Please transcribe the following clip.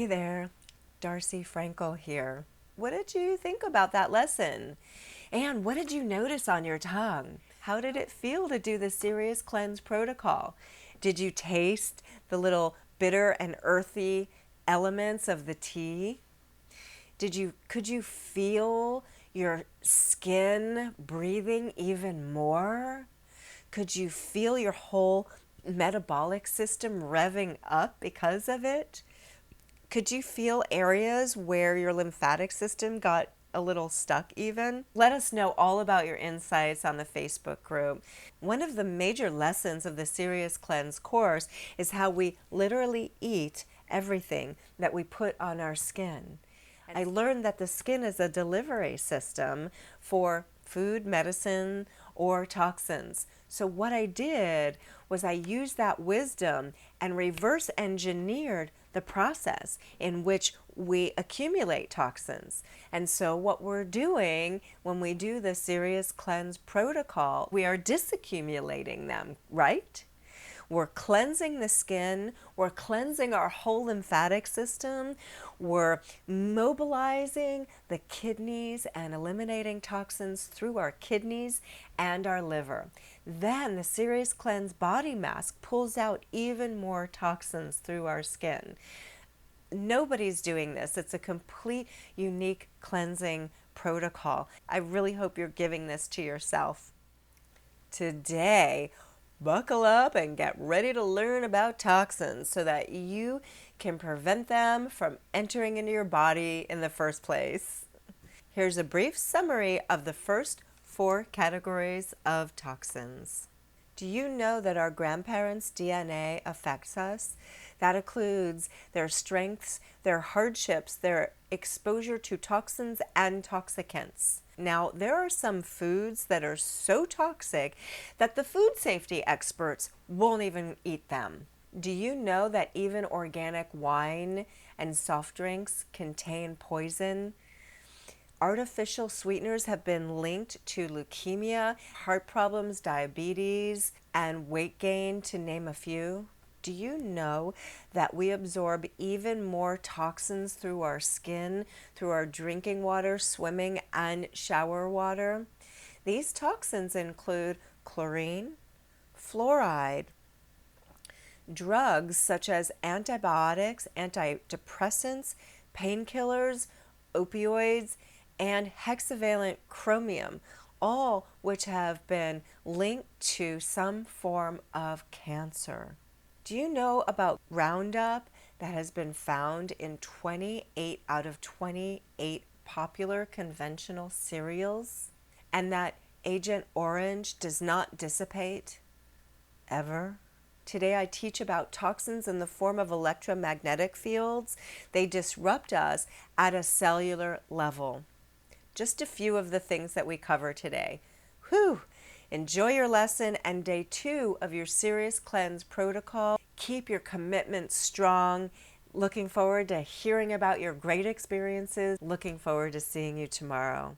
Hey there, Darcy Frankel here. What did you think about that lesson? And what did you notice on your tongue? How did it feel to do the Serious Cleanse protocol? Did you taste the little bitter and earthy elements of the tea? Could you feel your skin breathing even more? Could you feel your whole metabolic system revving up because of it? Could you feel areas where your lymphatic system got a little stuck even? Let us know all about your insights on the Facebook group. One of the major lessons of the Serious Cleanse course is how we literally eat everything that we put on our skin. I learned that the skin is a delivery system for food, medicine, or toxins. So what I did was I used that wisdom and reverse engineered the process in which we accumulate toxins. And so what we're doing when we do the Serious Cleanse protocol, we are disaccumulating them, right? We're cleansing the skin, we're cleansing our whole lymphatic system, we're mobilizing the kidneys and eliminating toxins through our kidneys and our liver. Then the Serious Cleanse body mask pulls out even more toxins through our skin. Nobody's doing this. It's a complete, unique cleansing protocol. I really hope you're giving this to yourself. Today, buckle up and get ready to learn about toxins so that you can prevent them from entering into your body in the first place. Here's a brief summary of the first 4 categories of toxins. Do you know that our grandparents' DNA affects us? That includes their strengths, their hardships, their exposure to toxins and toxicants. Now, there are some foods that are so toxic that the food safety experts won't even eat them. Do you know that even organic wine and soft drinks contain poison? Artificial sweeteners have been linked to leukemia, heart problems, diabetes, and weight gain, to name a few. Do you know that we absorb even more toxins through our skin, through our drinking water, swimming, and shower water? These toxins include chlorine, fluoride, drugs such as antibiotics, antidepressants, painkillers, opioids, and hexavalent chromium, all which have been linked to some form of cancer. Do you know about Roundup that has been found in 28 out of 28 popular conventional cereals? And that Agent Orange does not dissipate ever? Today I teach about toxins in the form of electromagnetic fields. They disrupt us at a cellular level. Just a few of the things that we cover today. Whew! Enjoy your lesson and day 2 of your Serious Cleanse protocol. Keep your commitment strong. Looking forward to hearing about your great experiences. Looking forward to seeing you tomorrow.